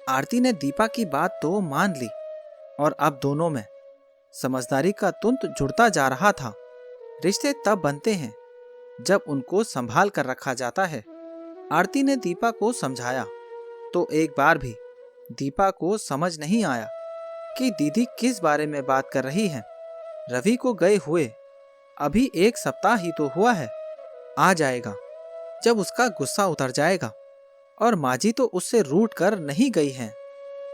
आरती ने दीपा की बात तो मान ली और अब दोनों में समझदारी का तुंत जुड़ता जा रहा था। रिश्ते तब बनते हैं जब उनको संभाल कर रखा जाता है। आरती ने दीपा को समझाया तो एक बार भी दीपा को समझ नहीं आया कि दीदी किस बारे में बात कर रही हैं। रवि को गए हुए अभी एक सप्ताह ही तो हुआ है। आ जाएगा जब उसका गुस्सा उतर जाएगा। और माजी तो उससे रूठ कर नहीं गई हैं।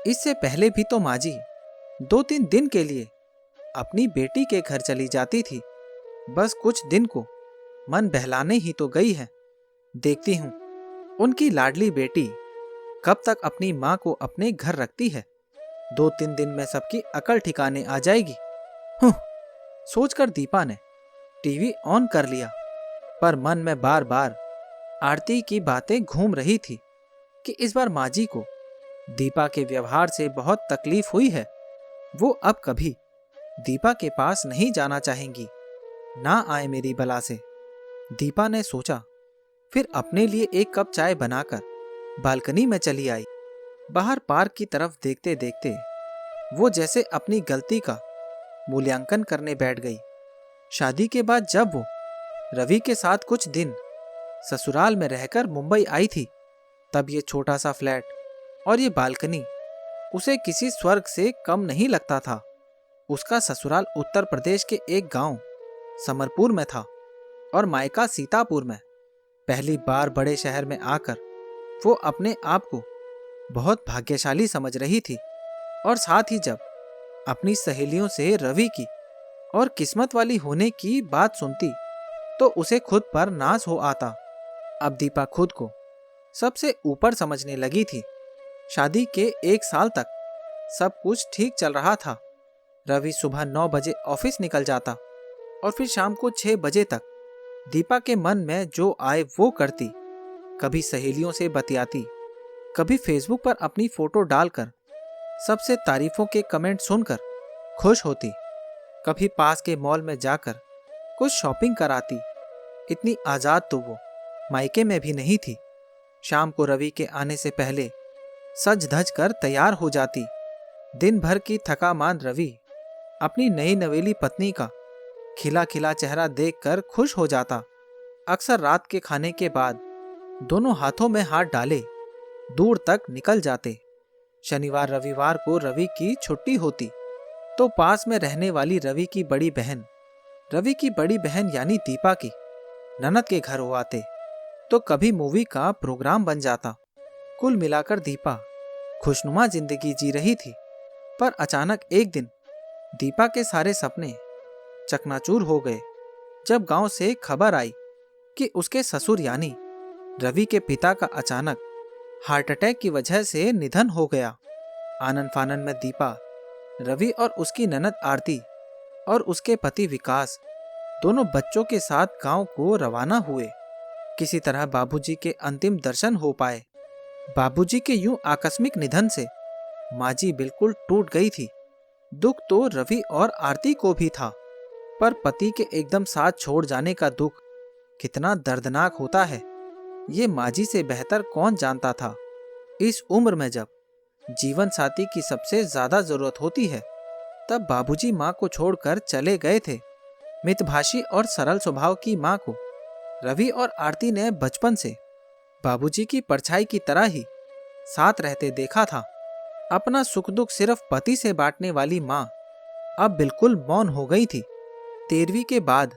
इससे पहले भी तो माजी 2-3 दिन के लिए अपनी बेटी के घर चली जाती थी। बस कुछ दिन को मन बहलाने ही तो गई है। देखती हूँ उनकी लाडली बेटी कब तक अपनी माँ को अपने घर रखती है। 2-3 दिन में सबकी अकल ठिकाने आ जाएगी। हुँ, सोचकर दीपा ने टीवी ऑन कर लिया, पर मन में बार बार आरती की बातें घूम रही थी कि इस बार माजी को दीपा के व्यवहार से बहुत तकलीफ हुई है। वो अब कभी दीपा के पास नहीं जाना चाहेंगी। ना आए मेरी बला से, दीपा ने सोचा। फिर अपने लिए एक कप चाय बनाकर बालकनी में चली आई। बाहर पार्क की तरफ देखते देखते वो जैसे अपनी गलती का मूल्यांकन करने बैठ गई। शादी के बाद जब वो रवि के साथ कुछ दिन ससुराल में रहकर मुंबई आई थी, तब ये छोटा सा फ्लैट और ये बालकनी उसे किसी स्वर्ग से कम नहीं लगता था। उसका ससुराल उत्तर प्रदेश के एक गांव समरपुर में था और मायका सीतापुर में। पहली बार बड़े शहर में आकर वो अपने आप को बहुत भाग्यशाली समझ रही थी। और साथ ही जब अपनी सहेलियों से रवि की और किस्मत वाली होने की बात सुनती तो उसे खुद पर नाज हो आता। अब दीपा खुद को सबसे ऊपर समझने लगी थी। शादी के 1 साल तक सब कुछ ठीक चल रहा था। रवि सुबह 9 बजे ऑफिस निकल जाता और फिर शाम को 6 बजे तक दीपा के मन में जो आए वो करती। कभी सहेलियों से बतियाती, कभी फेसबुक पर अपनी फोटो डालकर सबसे तारीफों के कमेंट सुनकर खुश होती, कभी पास के मॉल में जाकर कुछ शॉपिंग कराती। इतनी आज़ाद तो वो मायके में भी नहीं थी। शाम को रवि के आने से पहले सज धज कर तैयार हो जाती। दिन भर की थकामान रवि अपनी नई नवेली पत्नी का खिला खिला चेहरा देखकर खुश हो जाता। अक्सर रात के खाने के बाद दोनों हाथों में हाथ डाले दूर तक निकल जाते। शनिवार रविवार को रवि की छुट्टी होती तो पास में रहने वाली रवि की बड़ी बहन यानी दीपा की ननद के घर हो आते तो कभी मूवी का प्रोग्राम बन जाता। कुल मिलाकर दीपा खुशनुमा जिंदगी जी रही थी। पर अचानक एक दिन दीपा के सारे सपने चकनाचूर हो गए जब गांव से खबर आई कि उसके ससुर यानी रवि के पिता का अचानक हार्ट अटैक की वजह से निधन हो गया। आनन फानन में दीपा, रवि और उसकी ननद आरती और उसके पति विकास दोनों बच्चों के साथ गांव को रवाना हुए। किसी तरह बाबूजी के अंतिम दर्शन हो पाए। बाबूजी के यूं आकस्मिक निधन से माजी बिल्कुल टूट गई थी। दुख तो रवि और आरती को भी था, पर पति के एकदम साथ छोड़ जाने का दुख कितना दर्दनाक होता है ये माजी से बेहतर कौन जानता था। इस उम्र में जब जीवन साथी की सबसे ज्यादा जरूरत होती है, तब बाबूजी माँ को छोड़कर चले गए थे। मितभाषी और सरल स्वभाव की माँ को रवि और आरती ने बचपन से बाबूजी की परछाई की तरह ही साथ रहते देखा था। अपना सुख दुख सिर्फ पति से बांटने वाली माँ अब बिल्कुल मौन हो गई थी। 13वीं के बाद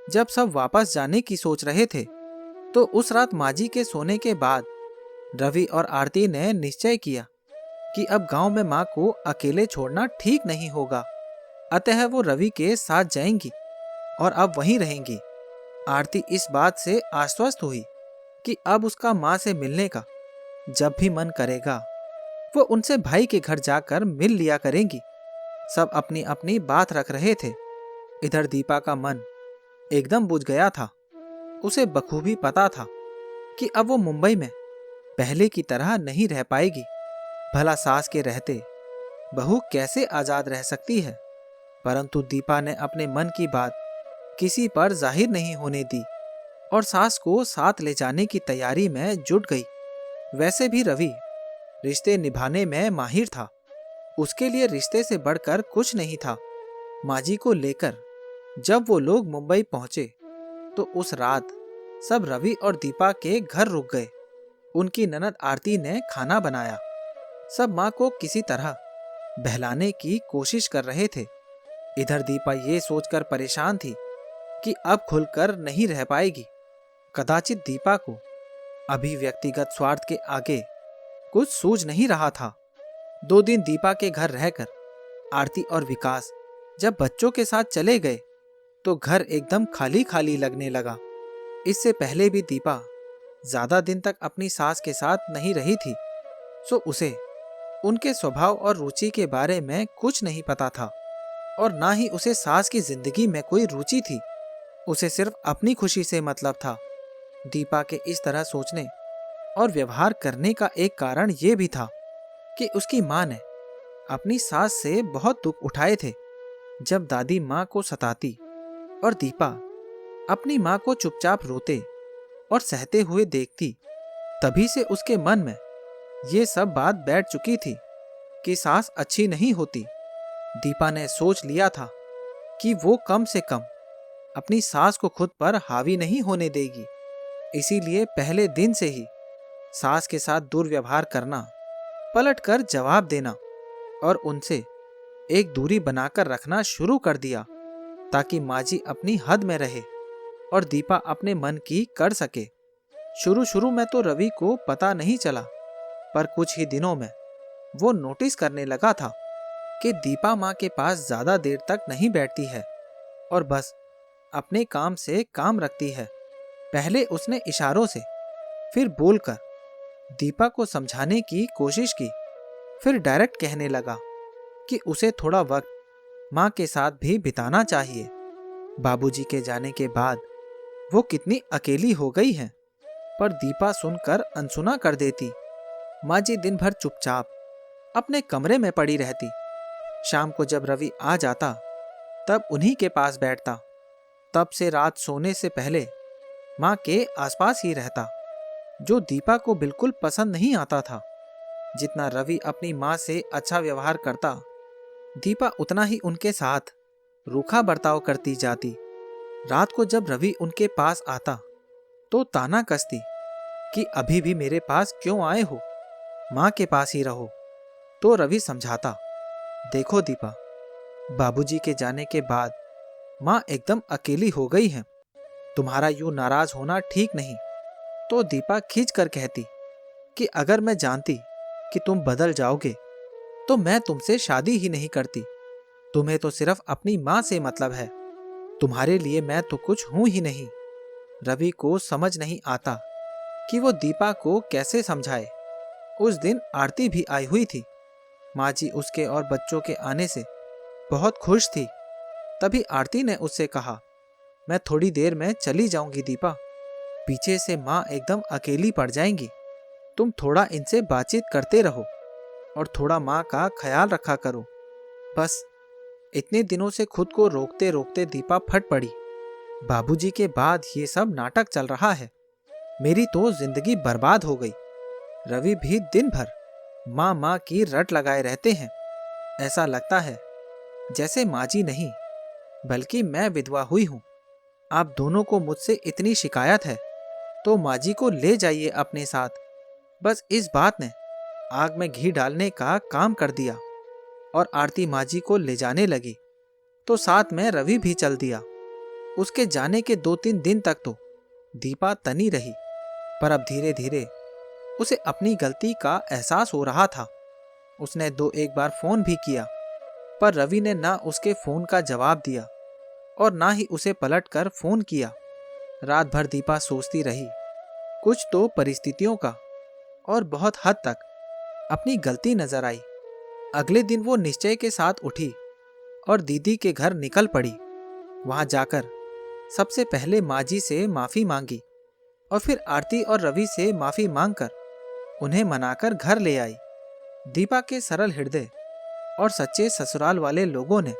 जब सब वापस जाने की सोच रहे थे, तो उस रात माजी के सोने के बाद रवि और आरती ने निश्चय किया कि अब गांव में माँ को अकेले छोड़ना ठीक नहीं होगा। अतः वो रवि के साथ जाएंगी और अब वहीं रहेंगी। आरती इस बात से आश्वस्त हुई कि अब उसका माँ से मिलने का जब भी मन करेगा वो उनसे भाई के घर जाकर मिल लिया करेंगी। सब अपनी अपनी बात रख रहे थे। इधर दीपा का मन एकदम बुझ गया था। उसे बखूबी पता था कि अब वो मुंबई में पहले की तरह नहीं रह पाएगी। भला सास के रहते बहू कैसे आजाद रह सकती है। परंतु दीपा ने अपने मन की बात किसी पर जाहिर नहीं होने दी और सास को साथ ले जाने की तैयारी में जुट गई। वैसे भी रवि रिश्ते निभाने में माहिर था। उसके लिए रिश्ते से बढ़कर कुछ नहीं था। माँ जी को लेकर जब वो लोग मुंबई पहुंचे तो उस रात सब रवि और दीपा के घर रुक गए। उनकी ननद आरती ने खाना बनाया। सब माँ को किसी तरह बहलाने की कोशिश कर रहे थे। इधर दीपा ये सोचकर परेशान थी कि अब खुलकर नहीं रह पाएगी। कदाचित दीपा को अभी व्यक्तिगत स्वार्थ के आगे कुछ सूझ नहीं रहा था। 2 दिन दीपा के घर रहकर आरती और विकास जब बच्चों के साथ चले गए तो घर एकदम खाली खाली लगने लगा। इससे पहले भी दीपा ज्यादा दिन तक अपनी सास के साथ नहीं रही थी, सो उसे उनके स्वभाव और रुचि के बारे में कुछ नहीं पता था और ना ही उसे सास की जिंदगी में कोई रुचि थी। उसे सिर्फ अपनी खुशी से मतलब था। दीपा के इस तरह सोचने और व्यवहार करने का एक कारण ये भी था कि उसकी माँ ने अपनी सास से बहुत दुख उठाए थे। जब दादी माँ को सताती और दीपा अपनी माँ को चुपचाप रोते और सहते हुए देखती, तभी से उसके मन में ये सब बात बैठ चुकी थी कि सास अच्छी नहीं होती। दीपा ने सोच लिया था कि वो कम से कम अपनी सास को खुद पर हावी नहीं होने देगी। इसीलिए पहले दिन से ही सास के साथ दुर्व्यवहार करना, पलटकर जवाब देना और उनसे एक दूरी बनाकर रखना शुरू कर दिया ताकि माँ जी अपनी हद में रहे और दीपा अपने मन की कर सके। शुरू में तो रवि को पता नहीं चला, पर कुछ ही दिनों में वो नोटिस करने लगा था कि दीपा माँ के पास ज्यादा देर तक नहीं बैठती है और बस अपने काम से काम रखती है। पहले उसने इशारों से, फिर बोलकर दीपा को समझाने की कोशिश की, फिर डायरेक्ट कहने लगा कि उसे थोड़ा वक्त माँ के साथ भी बिताना चाहिए। बाबूजी के जाने के बाद वो कितनी अकेली हो गई है, पर दीपा सुनकर अनसुना कर देती। माँ जी दिन भर चुपचाप अपने कमरे में पड़ी रहती। शाम को जब रवि आ जाता तब उन्हीं के पास बैठता। तब से रात सोने से पहले माँ के आसपास ही रहता, जो दीपा को बिल्कुल पसंद नहीं आता था। जितना रवि अपनी माँ से अच्छा व्यवहार करता, दीपा उतना ही उनके साथ रूखा बर्ताव करती जाती। रात को जब रवि उनके पास आता तो ताना कसती कि अभी भी मेरे पास क्यों आए हो, माँ के पास ही रहो। तो रवि समझाता, देखो दीपा, बाबूजी के जाने के बाद माँ एकदम अकेली हो गई है, तुम्हारा यूं नाराज होना ठीक नहीं। तो दीपा खींच कर कहती कि अगर मैं जानती कि तुम बदल जाओगे तो मैं तुमसे शादी ही नहीं करती। तुम्हें तो सिर्फ अपनी माँ से मतलब है, तुम्हारे लिए मैं तो कुछ हूं ही नहीं। रवि को समझ नहीं आता कि वो दीपा को कैसे समझाए। उस दिन आरती भी आई हुई थी। माँ जी उसके और बच्चों के आने से बहुत खुश थी। तभी आरती ने उससे कहा, मैं थोड़ी देर में चली जाऊंगी दीपा, पीछे से माँ एकदम अकेली पड़ जाएंगी। तुम थोड़ा इनसे बातचीत करते रहो और थोड़ा माँ का ख्याल रखा करो। बस इतने दिनों से खुद को रोकते रोकते दीपा फट पड़ी, बाबूजी के बाद ये सब नाटक चल रहा है, मेरी तो जिंदगी बर्बाद हो गई। रवि भी दिन भर माँ माँ की रट लगाए रहते हैं। ऐसा लगता है जैसे माँ जी नहीं बल्कि मैं विधवा हुई हूँ। आप दोनों को मुझसे इतनी शिकायत है तो माँ जी को ले जाइए अपने साथ। बस इस बात ने आग में घी डालने का काम कर दिया और आरती माँ जी को ले जाने लगी तो साथ में रवि भी चल दिया। उसके जाने के 2-3 दिन तक तो दीपा तनी रही, पर अब धीरे धीरे उसे अपनी गलती का एहसास हो रहा था। उसने 2-1 बार फोन भी किया, पर रवि ने ना उसके फोन का जवाब दिया और ना ही उसे पलटकर फोन किया। रात भर दीपा सोचती रही, कुछ तो परिस्थितियों का और बहुत हद तक अपनी गलती नजर आई। अगले दिन वो निश्चय के साथ उठी और दीदी के घर निकल पड़ी। वहां जाकर सबसे पहले माँ जी से माफी मांगी और फिर आरती और रवि से माफी मांगकर उन्हें मनाकर घर ले आई। दीपा के सरल हृदय और सच्चे ससुराल वाले लोगों ने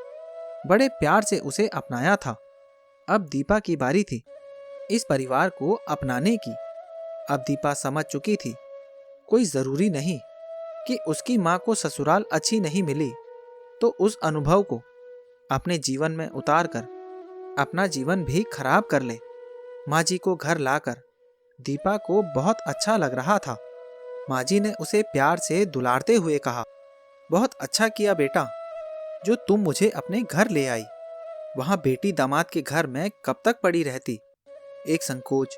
बड़े प्यार से उसे अपनाया था। अब दीपा की बारी थी इस परिवार को अपनाने की। अब दीपा समझ चुकी थी, कोई जरूरी नहीं कि उसकी माँ को ससुराल अच्छी नहीं मिली, तो उस अनुभव को अपने जीवन में उतार कर अपना जीवन भी खराब कर ले। माँ जी को घर लाकर दीपा को बहुत अच्छा लग रहा था। माँ जी ने उसे प्यार से दुलारते हुए कहा, बहुत अच्छा किया बेटा जो तुम मुझे अपने घर ले आई। वहां बेटी दामाद के घर में कब तक पड़ी रहती। एक संकोच,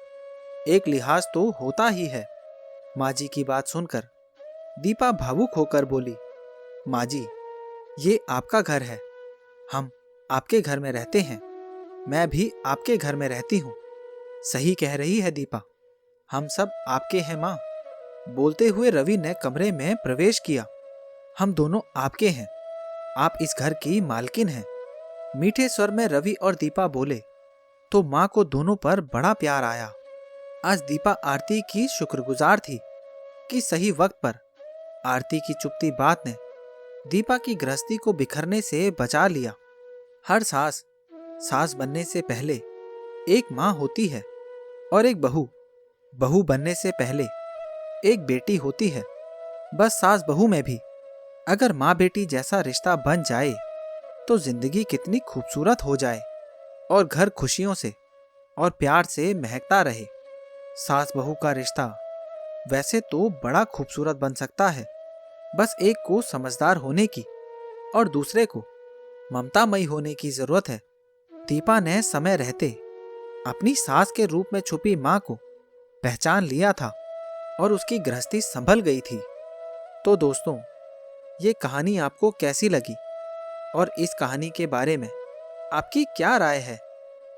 एक लिहाज तो होता ही है। माँ जी की बात सुनकर दीपा भावुक होकर बोली, माँ जी, ये आपका घर है, हम आपके घर में रहते हैं, मैं भी आपके घर में रहती हूँ। सही कह रही है दीपा, हम सब आपके हैं माँ। बोलते हुए रवि ने कमरे में प्रवेश किया। हम दोनों आपके हैं, आप इस घर की मालकिन हैं। मीठे स्वर में रवि और दीपा बोले तो माँ को दोनों पर बड़ा प्यार आया। आज दीपा आरती की शुक्रगुजार थी कि सही वक्त पर आरती की चुपती बात ने दीपा की गृहस्थी को बिखरने से बचा लिया। हर सास सास बनने से पहले एक माँ होती है और एक बहू बनने से पहले एक बेटी होती है। बस सास बहू में भी अगर माँ बेटी जैसा रिश्ता बन जाए तो जिंदगी कितनी खूबसूरत हो जाए और घर खुशियों से और प्यार से महकता रहे। सास बहू का रिश्ता वैसे तो बड़ा खूबसूरत बन सकता है, बस एक को समझदार होने की और दूसरे को ममतामयी होने की जरूरत है। दीपा ने समय रहते अपनी सास के रूप में छुपी माँ को पहचान लिया था और उसकी गृहस्थी संभल गई थी। तो दोस्तों, ये कहानी आपको कैसी लगी और इस कहानी के बारे में आपकी क्या राय है,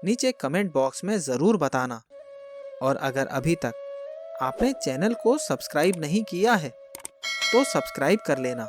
नीचे कमेंट बॉक्स में ज़रूर बताना। और अगर अभी तक आपने चैनल को सब्सक्राइब नहीं किया है तो सब्सक्राइब कर लेना